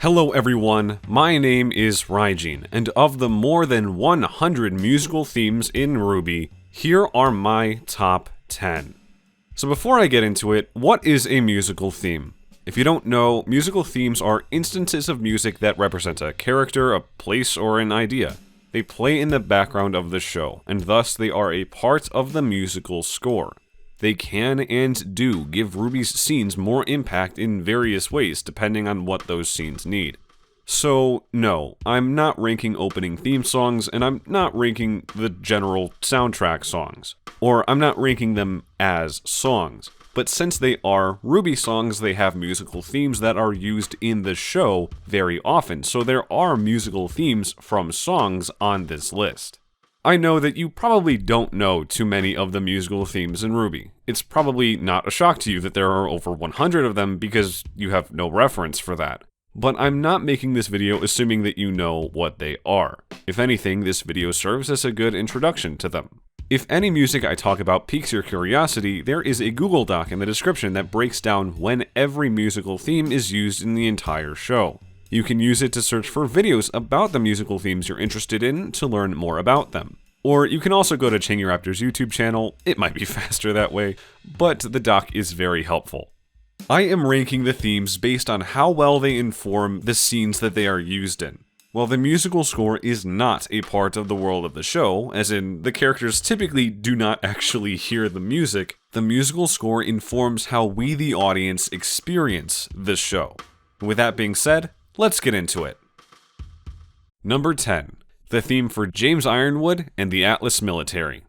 Hello everyone, my name is RWBY, and of the more than 100 musical themes in RWBY, here are my top 10. So before I get into it, what is a musical theme? If you don't know, musical themes are instances of music that represent a character, a place, or an idea. They play in the background of the show, and thus they are a part of the musical score. They can and do give RWBY's scenes more impact in various ways depending on what those scenes need. So, no, I'm not ranking opening theme songs, and I'm not ranking the general soundtrack songs. Or I'm not ranking them as songs. But since they are RWBY songs, they have musical themes that are used in the show very often, so there are musical themes from songs on this list. I know that you probably don't know too many of the musical themes in RWBY. It's probably not a shock to you that there are over 100 of them because you have no reference for that. But I'm not making this video assuming that you know what they are. If anything, this video serves as a good introduction to them. If any music I talk about piques your curiosity, there is a Google Doc in the description that breaks down when every musical theme is used in the entire show. You can use it to search for videos about the musical themes you're interested in to learn more about them. Or you can also go to Raptor's YouTube channel, it might be faster that way, but the doc is very helpful. I am ranking the themes based on how well they inform the scenes that they are used in. While the musical score is not a part of the world of the show, as in the characters typically do not actually hear the musical score informs how we the audience experience the show. With that being said, let's get into it. Number 10. The theme for James Ironwood and the Atlas Military.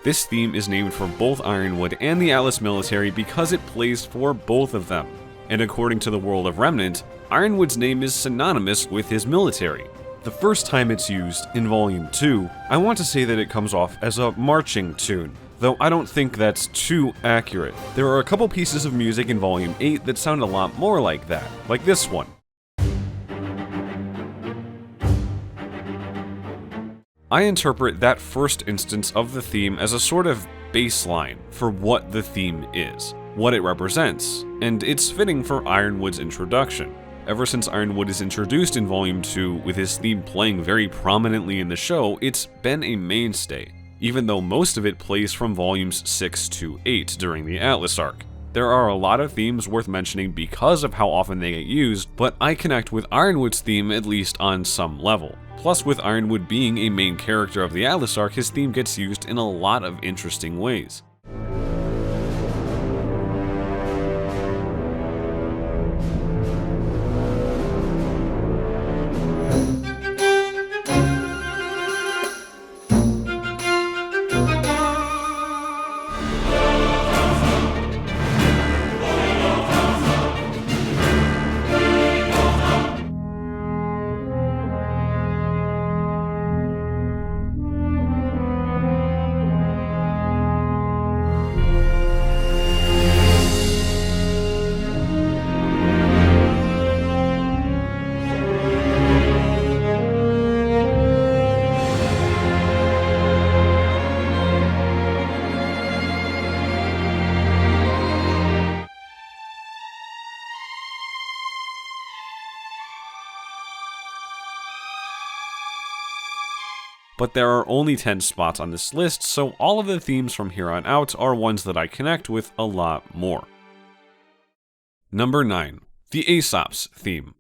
This theme is named for both Ironwood and the Atlas Military because it plays for both of them. And according to the World of Remnant, Ironwood's name is synonymous with his military. The first time it's used, in Volume 2, I want to say that it comes off as a marching tune, though I don't think that's too accurate. There are a couple pieces of music in Volume 8 that sound a lot more like that, like this one. I interpret that first instance of the theme as a sort of baseline for what the theme is, what it represents, and it's fitting for Ironwood's introduction. Ever since Ironwood is introduced in Volume 2 with his theme playing very prominently in the show, it's been a mainstay, even though most of it plays from Volumes 6 to 8 during the Atlas arc. There are a lot of themes worth mentioning because of how often they get used, but I connect with Ironwood's theme at least on some level. Plus, with Ironwood being a main character of the Atlas arc, his theme gets used in a lot of interesting ways. But there are only 10 spots on this list, so all of the themes from here on out are ones that I connect with a lot more. Number 9. The Aesop's theme.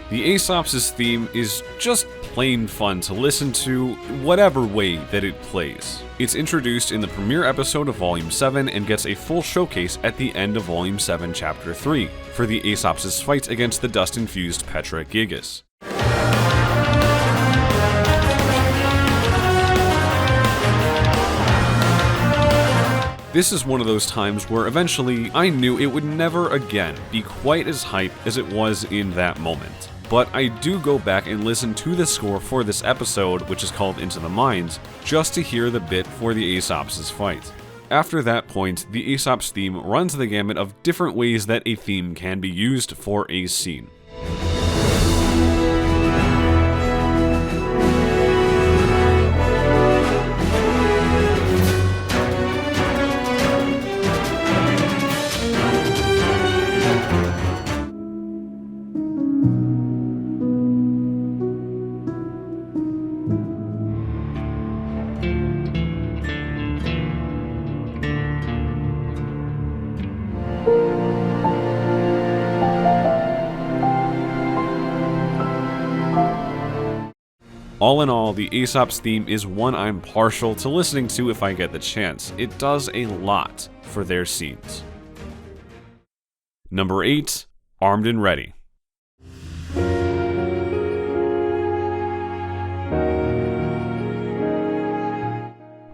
The Aesop's theme is just plain fun to listen to, whatever way that it plays. It's introduced in the premiere episode of Volume 7 and gets a full showcase at the end of Volume 7, Chapter 3, for the Aesop's fight against the dust-infused Petra Gigas. This is one of those times where eventually I knew it would never again be quite as hype as it was in that moment. But I do go back and listen to the score for this episode, which is called Into the Mines, just to hear the bit for the Aesop's fight. After that point, the Aesop's theme runs the gamut of different ways that a theme can be used for a scene. All in all, the Aesop's theme is one I'm partial to listening to if I get the chance. It does a lot for their scenes. Number 8, Armed and Ready.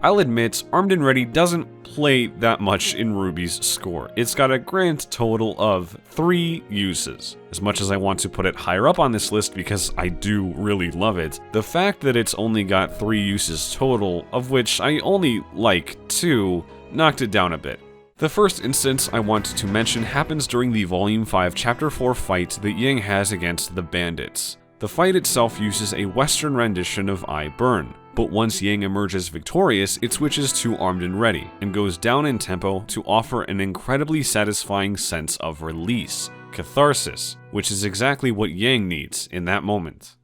I'll admit, Armed and Ready doesn't play that much in RWBY's score. It's got a grand total of 3 uses. As much as I want to put it higher up on this list because I do really love it, the fact that it's only got 3 uses total, of which I only like 2, knocked it down a bit. The first instance I want to mention happens during the Volume 5 Chapter 4 fight that Yang has against the bandits. The fight itself uses a Western rendition of I Burn, but once Yang emerges victorious, it switches to Armed and Ready, and goes down in tempo to offer an incredibly satisfying sense of release, catharsis, which is exactly what Yang needs in that moment.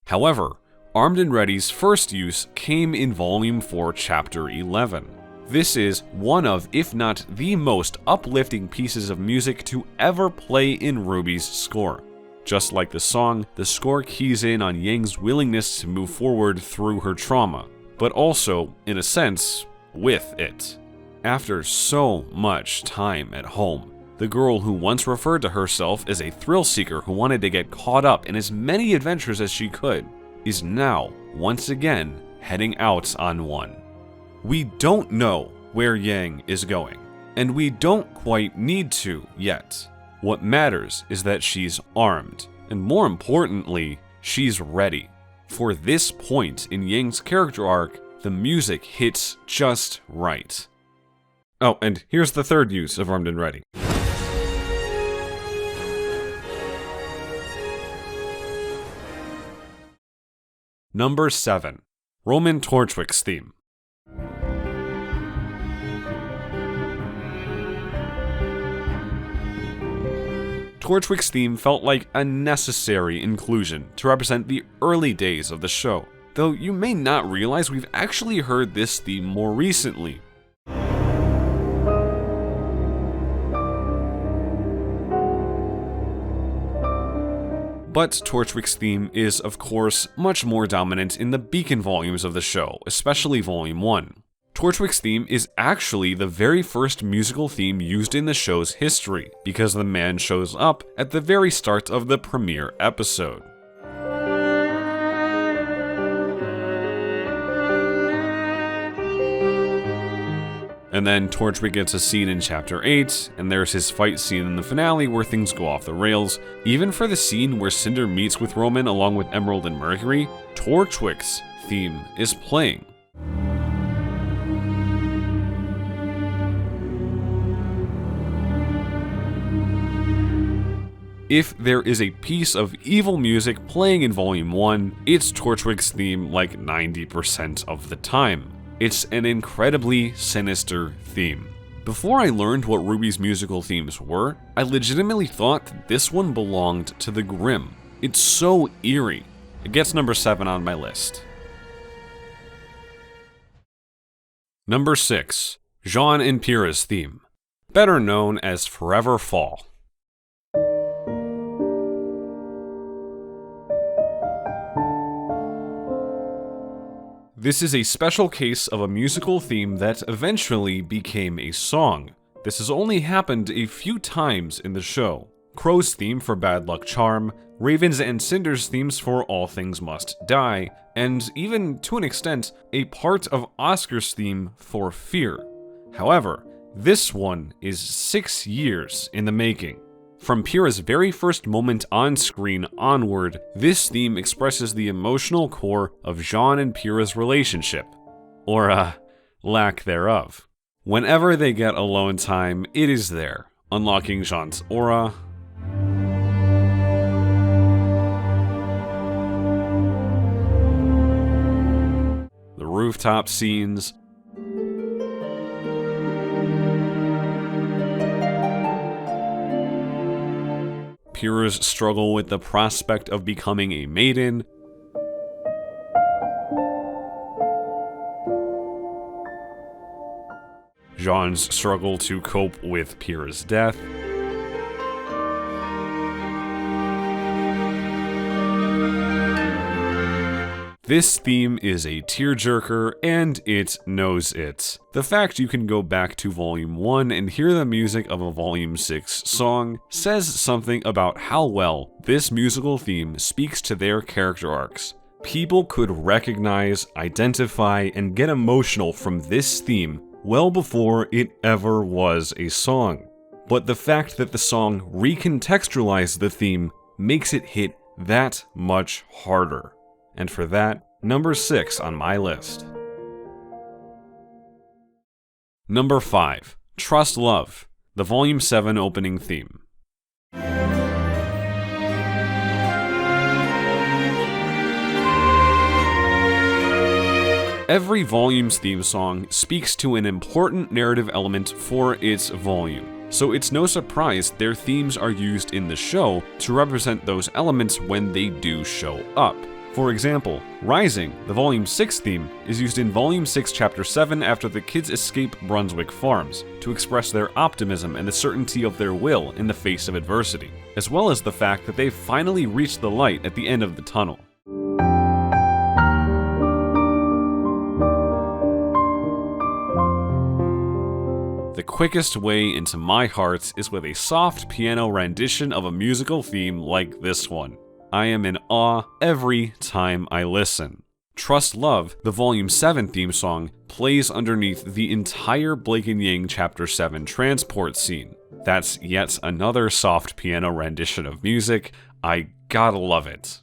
However, Armed and Ready's first use came in Volume 4, Chapter 11. This is one of, if not the most uplifting pieces of music to ever play in RWBY's score. Just like the song, the score keys in on Yang's willingness to move forward through her trauma, but also, in a sense, with it. After so much time at home, the girl who once referred to herself as a thrill seeker who wanted to get caught up in as many adventures as she could, is now, once again, heading out on one. We don't know where Yang is going, and we don't quite need to yet. What matters is that she's armed, and more importantly, she's ready. For this point in Yang's character arc, the music hits just right. Oh, and here's the third use of Armed and Ready. Number 7, Roman Torchwick's theme. Torchwick's theme felt like a necessary inclusion to represent the early days of the show, though you may not realize we've actually heard this theme more recently. But Torchwick's theme is, of course, much more dominant in the Beacon volumes of the show, especially Volume 1. Torchwick's theme is actually the very first musical theme used in the show's history, because the man shows up at the very start of the premiere episode. And then Torchwick gets a scene in Chapter 8, and there's his fight scene in the finale where things go off the rails. Even for the scene where Cinder meets with Roman along with Emerald and Mercury, Torchwick's theme is playing. If there is a piece of evil music playing in Volume 1, it's Torchwick's theme like 90% of the time. It's an incredibly sinister theme. Before I learned what RWBY's musical themes were, I legitimately thought that this one belonged to the Grimm. It's so eerie. It gets number 7 on my list. Number 6, Jean and Pyrrha's theme, better known as Forever Fall. This is a special case of a musical theme that eventually became a song. This has only happened a few times in the show. Crow's theme for Bad Luck Charm, Raven's and Cinder's themes for All Things Must Die, and even, to an extent, a part of Oscar's theme for Fear. However, this one is 6 years in the making. From Pyrrha's very first moment on screen onward, this theme expresses the emotional core of Jean and Pyrrha's relationship. Or, lack thereof. Whenever they get alone time, it is there, unlocking Jean's aura, the rooftop scenes, Pyrrha's struggle with the prospect of becoming a maiden, Jean's struggle to cope with Pierre's death, this theme is a tearjerker, and it knows it. The fact you can go back to Volume 1 and hear the music of a Volume 6 song says something about how well this musical theme speaks to their character arcs. People could recognize, identify, and get emotional from this theme well before it ever was a song. But the fact that the song recontextualized the theme makes it hit that much harder. And for that, number 6 on my list. Number 5, Trust Love, the Volume 7 opening theme. Every volume's theme song speaks to an important narrative element for its volume, so it's no surprise their themes are used in the show to represent those elements when they do show up. For example, Rising, the Volume 6 theme, is used in Volume 6, Chapter 7 after the kids escape Brunswick Farms, to express their optimism and the certainty of their will in the face of adversity, as well as the fact that they've finally reached the light at the end of the tunnel. The quickest way into my heart is with a soft piano rendition of a musical theme like this one. I am in awe every time I listen. Trust Love, the Volume 7 theme song, plays underneath the entire Blake and Yang Chapter 7 transport scene. That's yet another soft piano rendition of music. I gotta love it.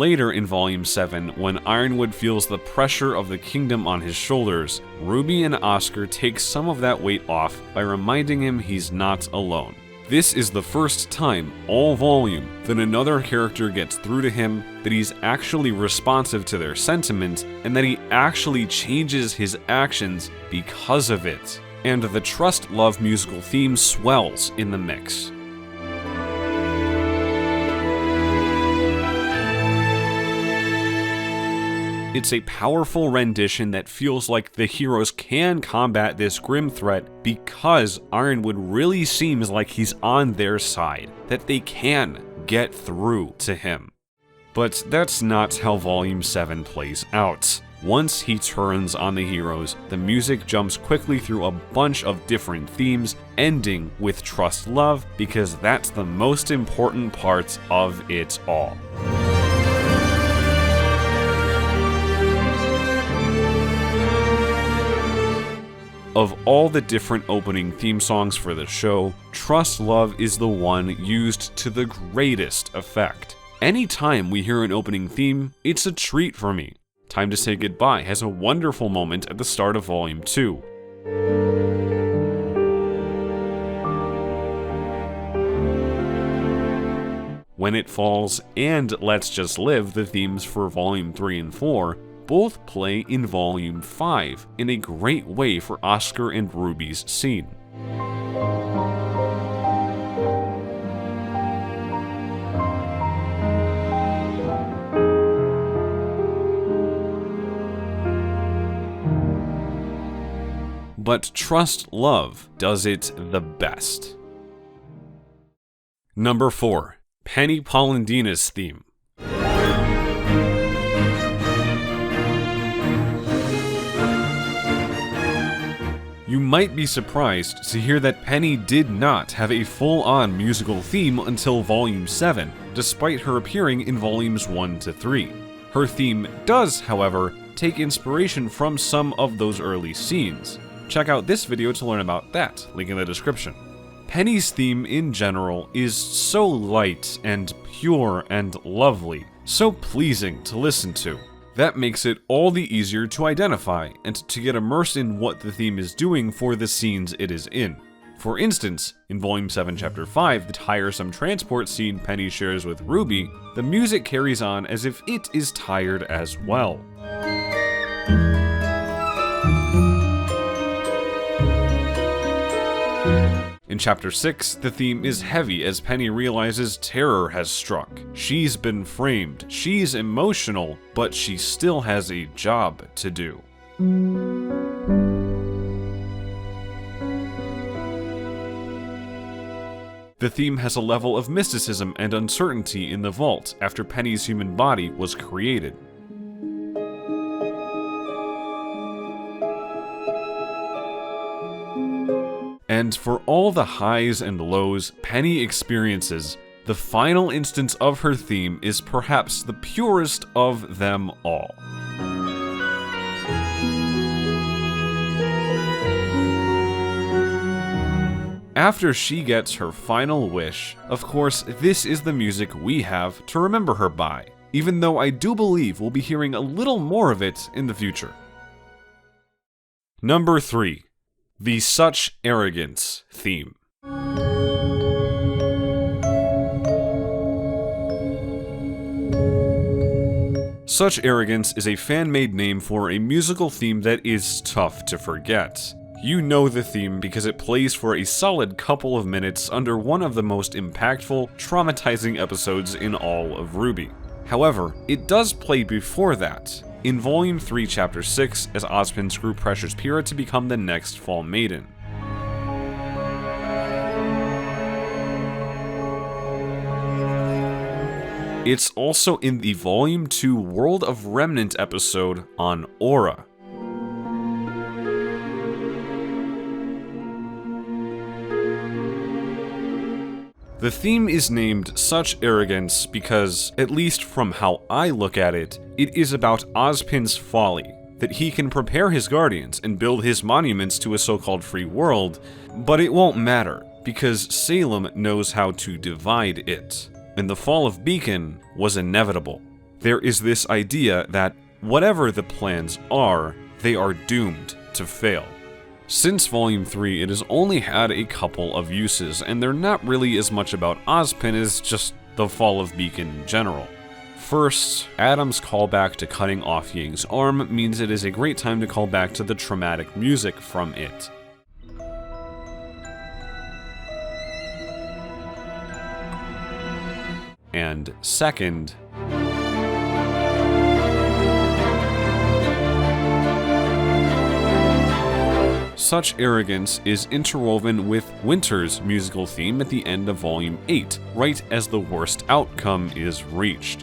Later in Volume 7, when Ironwood feels the pressure of the kingdom on his shoulders, Ruby and Oscar take some of that weight off by reminding him he's not alone. This is the first time all volume that another character gets through to him that he's actually responsive to their sentiment and that he actually changes his actions because of it. And the Trust Love musical theme swells in the mix. It's a powerful rendition that feels like the heroes can combat this grim threat because Ironwood really seems like he's on their side, that they can get through to him. But that's not how Volume 7 plays out. Once he turns on the heroes, the music jumps quickly through a bunch of different themes, ending with Trust Love because that's the most important part of it all. Of all the different opening theme songs for the show, Trust Love is the one used to the greatest effect. Anytime we hear an opening theme, it's a treat for me. Time to Say Goodbye has a wonderful moment at the start of Volume 2. When It Falls and Let's Just Live, the themes for Volume 3 and 4, both play in Volume 5 in a great way for Oscar and Ruby's scene. But Trust Love does it the best. Number 4, Penny Polendina's theme. You might be surprised to hear that Penny did not have a full-on musical theme until Volume 7, despite her appearing in Volumes 1 to 3. Her theme does, however, take inspiration from some of those early scenes. Check out this video to learn about that, link in the description. Penny's theme in general is so light and pure and lovely, so pleasing to listen to. That makes it all the easier to identify and to get immersed in what the theme is doing for the scenes it is in. For instance, in Volume 7, Chapter 5, the tiresome transport scene Penny shares with Ruby, the music carries on as if it is tired as well. In Chapter 6, the theme is heavy as Penny realizes terror has struck. She's been framed, she's emotional, but she still has a job to do. The theme has a level of mysticism and uncertainty in the vault after Penny's human body was created. And for all the highs and lows Penny experiences, the final instance of her theme is perhaps the purest of them all. After she gets her final wish, of course, this is the music we have to remember her by, even though I do believe we'll be hearing a little more of it in the future. Number 3. The Such Arrogance theme. Such Arrogance is a fan-made name for a musical theme that is tough to forget. You know the theme because it plays for a solid couple of minutes under one of the most impactful, traumatizing episodes in all of RWBY. However, it does play before that, in Volume 3, Chapter 6, as Ozpin's group pressures Pyrrha to become the next Fall Maiden. It's also in the Volume 2 World of Remnant episode on Aura. The theme is named Such Arrogance because, at least from how I look at it, it is about Ozpin's folly, that he can prepare his guardians and build his monuments to a so-called free world, but it won't matter, because Salem knows how to divide it, and the fall of Beacon was inevitable. There is this idea that, whatever the plans are, they are doomed to fail. Since Volume 3, it has only had a couple of uses, and they're not really as much about Ozpin as just the fall of Beacon in general. First, Adam's callback to cutting off Ying's arm means it is a great time to call back to the traumatic music from it. And second, Such Arrogance is interwoven with Winter's musical theme at the end of Volume 8, right as the worst outcome is reached.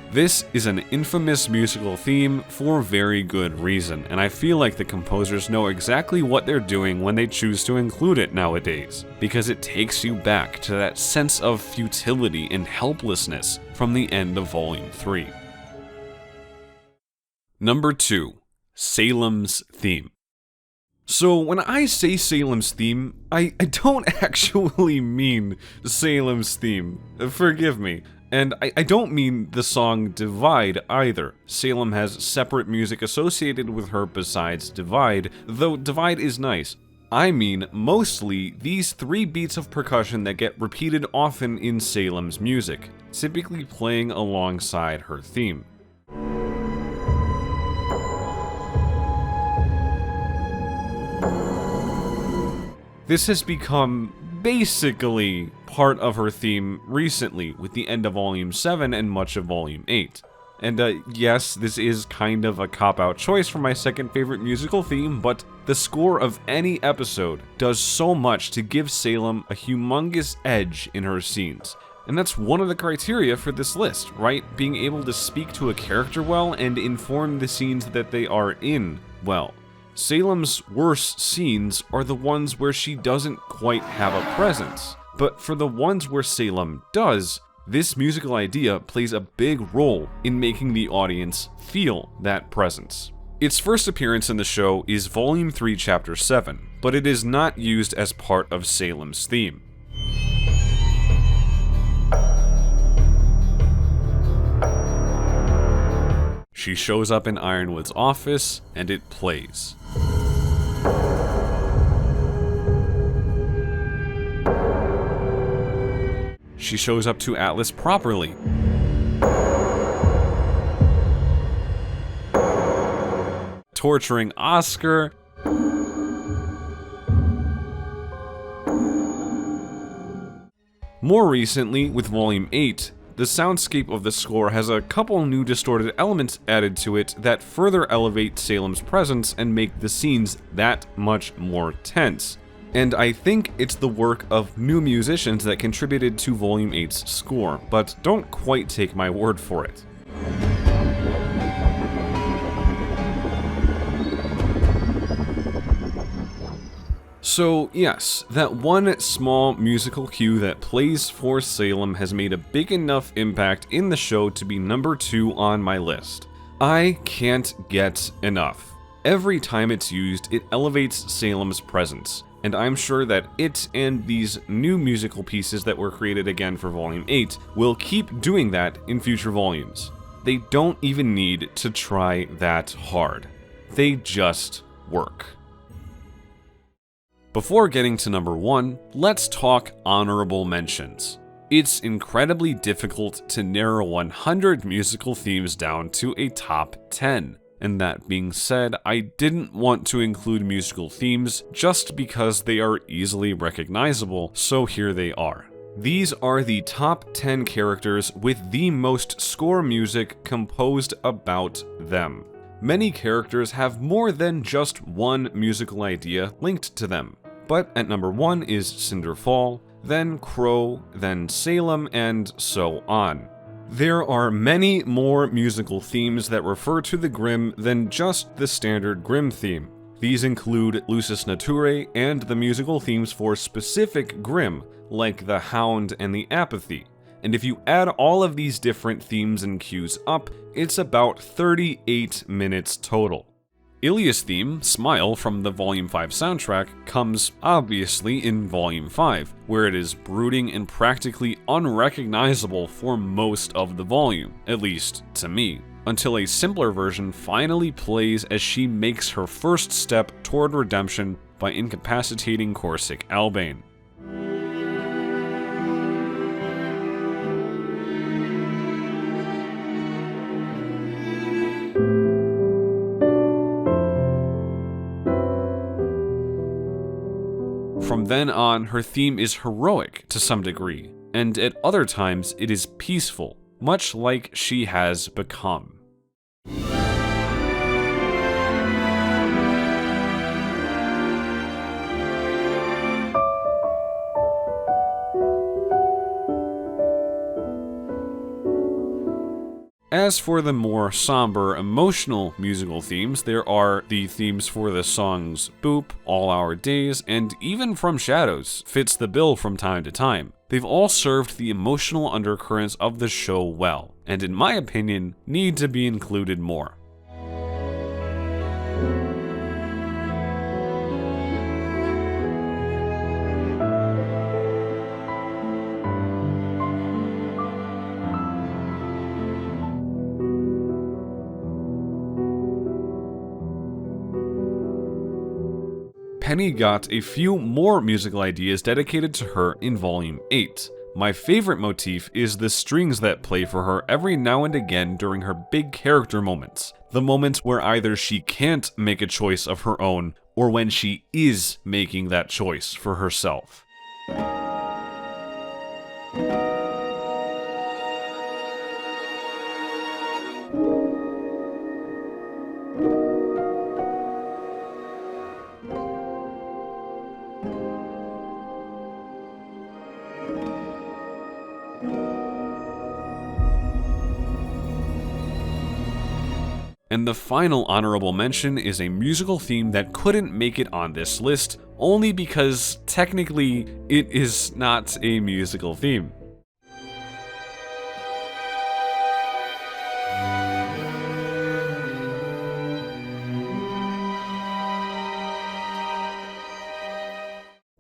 This is an infamous musical theme for very good reason, and I feel like the composers know exactly what they're doing when they choose to include it nowadays, because it takes you back to that sense of futility and helplessness from the end of Volume 3. Number 2. Salem's theme. So when I say Salem's theme, I don't actually mean Salem's theme. Forgive me. And I don't mean the song Divide either. Salem has separate music associated with her besides Divide, though Divide is nice. I mean mostly these 3 beats of percussion that get repeated often in Salem's music, typically playing alongside her theme. This has become basically part of her theme recently, with the end of Volume 7 and much of Volume 8. And yes, this is kind of a cop-out choice for my second favorite musical theme, but the score of any episode does so much to give Salem a humongous edge in her scenes. And that's one of the criteria for this list, right? Being able to speak to a character well and inform the scenes that they are in well. Salem's worst scenes are the ones where she doesn't quite have a presence, but for the ones where Salem does, this musical idea plays a big role in making the audience feel that presence. Its first appearance in the show is Volume 3, Chapter 7, but it is not used as part of Salem's theme. She shows up in Ironwood's office, and it plays. She shows up to Atlas properly. Torturing Oscar. More recently, with Volume 8, the soundscape of the score has a couple new distorted elements added to it that further elevate Salem's presence and make the scenes that much more tense. And I think it's the work of new musicians that contributed to Volume 8's score, but don't quite take my word for it. So yes, that one small musical cue that plays for Salem has made a big enough impact in the show to be number 2 on my list. I can't get enough. Every time it's used, it elevates Salem's presence, and I'm sure that it and these new musical pieces that were created again for Volume 8 will keep doing that in future volumes. They don't even need to try that hard. They just work. Before getting to number 1, let's talk honorable mentions. It's incredibly difficult to narrow 100 musical themes down to a top 10. And that being said, I didn't want to include musical themes just because they are easily recognizable, so here they are. These are the top 10 characters with the most score music composed about them. Many characters have more than just one musical idea linked to them. But at number 1 is Cinderfall, then Crow, then Salem, and so on. There are many more musical themes that refer to the Grimm than just the standard Grimm theme. These include Lucis Naturae and the musical themes for specific Grimm, like the Hound and the Apathy. And if you add all of these different themes and cues up, it's about 38 minutes total. Ilya's theme, Smile, from the Volume 5 soundtrack, comes obviously in Volume 5, where it is brooding and practically unrecognizable for most of the volume, at least to me, until a simpler version finally plays as she makes her first step toward redemption by incapacitating Corsic Albane. From then on, her theme is heroic to some degree, and at other times it is peaceful, much like she has become. As for the more somber, emotional musical themes, there are the themes for the songs Boop, All Our Days, and even From Shadows fits the bill from time to time. They've all served the emotional undercurrents of the show well, and in my opinion, need to be included more. Penny got a few more musical ideas dedicated to her in Volume 8. My favorite motif is the strings that play for her every now and again during her big character moments. The moments where either she can't make a choice of her own, or when she is making that choice for herself. And the final honorable mention is a musical theme that couldn't make it on this list, only because technically it is not a musical theme.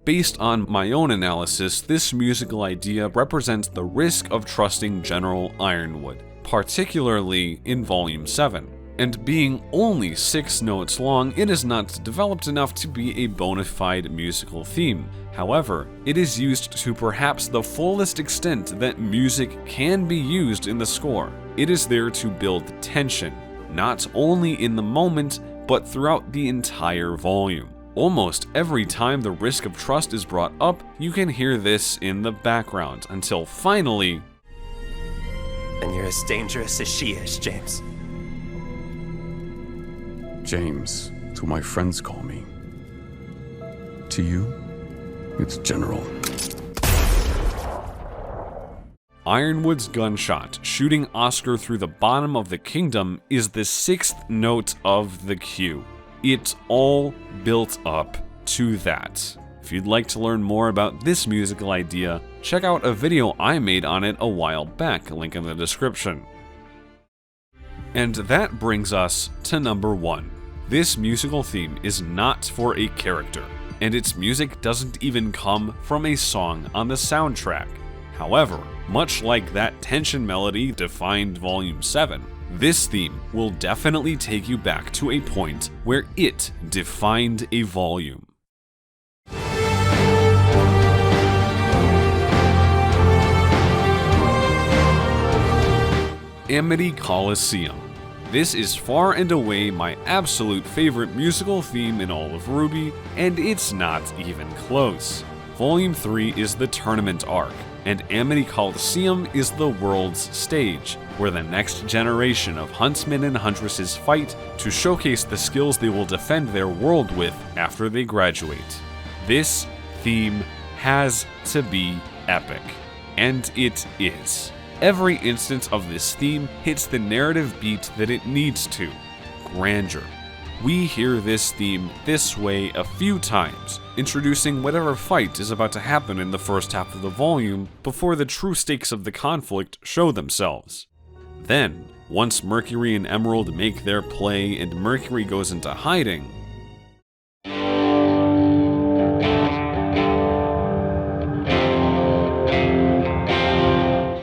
Based on my own analysis, this musical idea represents the risk of trusting General Ironwood, particularly in Volume 7. And being only 6 notes long, it is not developed enough to be a bona fide musical theme. However, it is used to perhaps the fullest extent that music can be used in the score. It is there to build tension, not only in the moment, but throughout the entire volume. Almost every time the risk of trust is brought up, you can hear this in the background, until finally... And you're as dangerous as she is, James. James, it's what my friends call me. To you, it's General. Ironwood's gunshot, shooting Oscar through the bottom of the kingdom, is the 6th note of the cue. It's all built up to that. If you'd like to learn more about this musical idea, check out a video I made on it a while back, link in the description. And that brings us to number 1. This musical theme is not for a character, and its music doesn't even come from a song on the soundtrack. However, much like that tension melody defined Volume 7, this theme will definitely take you back to a point where it defined a volume. Amity Coliseum. This is far and away my absolute favorite musical theme in all of RWBY, and it's not even close. Volume 3 is the tournament arc, and Amity Coliseum is the world's stage, where the next generation of huntsmen and huntresses fight to showcase the skills they will defend their world with after they graduate. This theme has to be epic, and it is. Every instance of this theme hits the narrative beat that it needs to: grandeur. We hear this theme this way a few times, introducing whatever fight is about to happen in the first half of the volume before the true stakes of the conflict show themselves. Then, once Mercury and Emerald make their play and Mercury goes into hiding,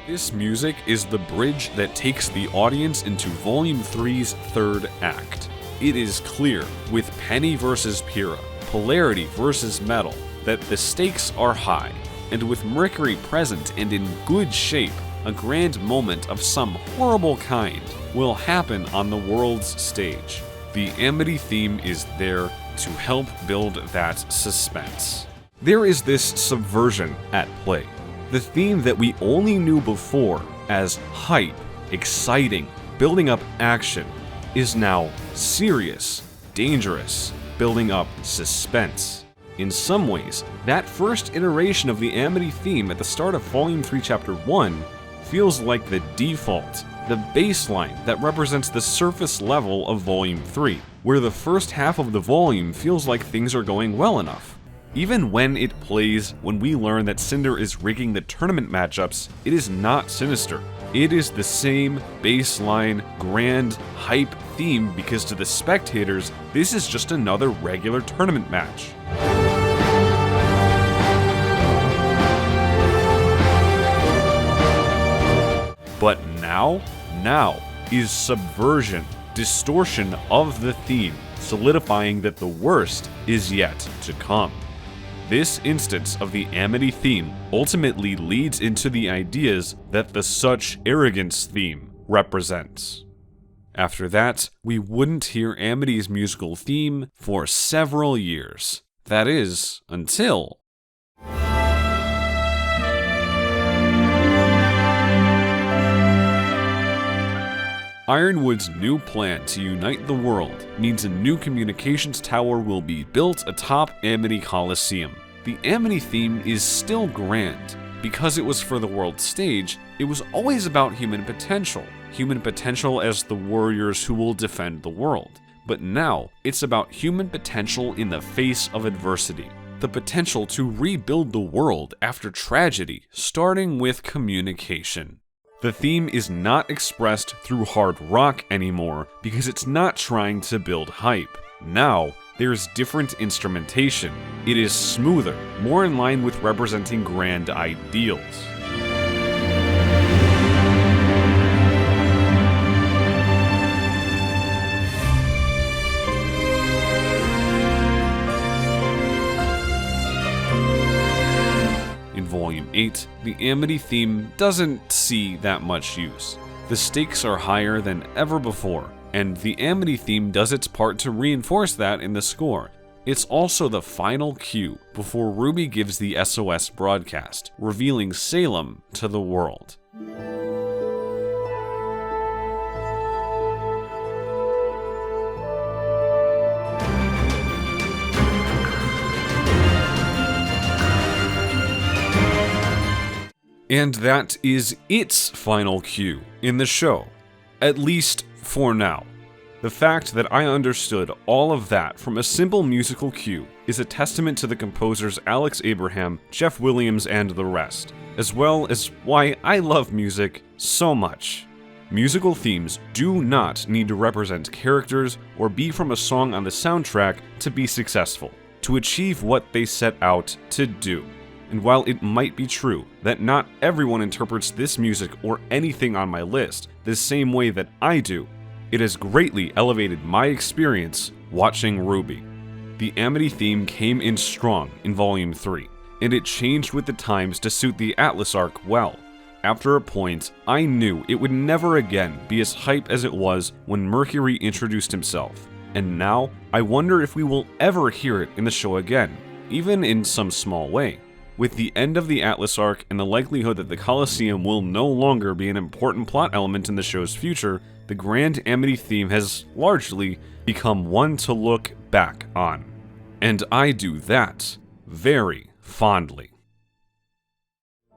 this music is the bridge that takes the audience into Volume 3's third act. It is clear, with Penny versus Pyrrha, Polarity versus Metal, that the stakes are high, and with Mercury present and in good shape, a grand moment of some horrible kind will happen on the world's stage. The Amity theme is there to help build that suspense. There is this subversion at play. The theme that we only knew before as hype, exciting, building up action, is now serious, dangerous, building up suspense. In some ways, that first iteration of the Amity theme at the start of Volume 3 Chapter 1 feels like the default, the baseline that represents the surface level of Volume 3, where the first half of the volume feels like things are going well enough. Even when it plays, when we learn that Cinder is rigging the tournament matchups, it is not sinister. It is the same baseline, grand, hype theme because to the spectators, this is just another regular tournament match. But now is subversion, distortion of the theme, solidifying that the worst is yet to come. This instance of the Amity theme ultimately leads into the ideas that the Such Arrogance theme represents. After that, we wouldn't hear Amity's musical theme for several years. That is, until... Ironwood's new plan to unite the world means a new communications tower will be built atop Amity Coliseum. The Amity theme is still grand. Because it was for the world stage, it was always about human potential as the warriors who will defend the world. But now, it's about human potential in the face of adversity. The potential to rebuild the world after tragedy, starting with communication. The theme is not expressed through hard rock anymore because it's not trying to build hype. Now, there's different instrumentation. It is smoother, more in line with representing grand ideals. Volume 8, the Amity theme doesn't see that much use. The stakes are higher than ever before, and the Amity theme does its part to reinforce that in the score. It's also the final cue before RWBY gives the SOS broadcast, revealing Salem to the world. And that is its final cue in the show, at least for now. The fact that I understood all of that from a simple musical cue is a testament to the composers Alex Abraham, Jeff Williams, and the rest, as well as why I love music so much. Musical themes do not need to represent characters or be from a song on the soundtrack to be successful, to achieve what they set out to do. And while it might be true that not everyone interprets this music or anything on my list the same way that I do, it has greatly elevated my experience watching RWBY. The Amity theme came in strong in Volume 3, and it changed with the times to suit the Atlas arc well. After a point, I knew it would never again be as hype as it was when Mercury introduced himself, and now I wonder if we will ever hear it in the show again, even in some small way. With the end of the Atlas arc and the likelihood that the Colosseum will no longer be an important plot element in the show's future, the Grand Amity theme has largely become one to look back on. And I do that very fondly.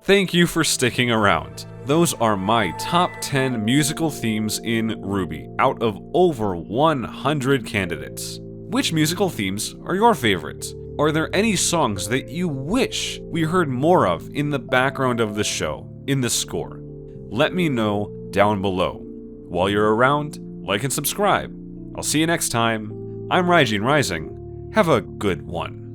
Thank you for sticking around. Those are my top 10 musical themes in RWBY, out of over 100 candidates. Which musical themes are your favorites? Are there any songs that you wish we heard more of in the background of the show, in the score? Let me know down below. While you're around, like and subscribe. I'll see you next time. I'm RWBY Rising. Have a good one.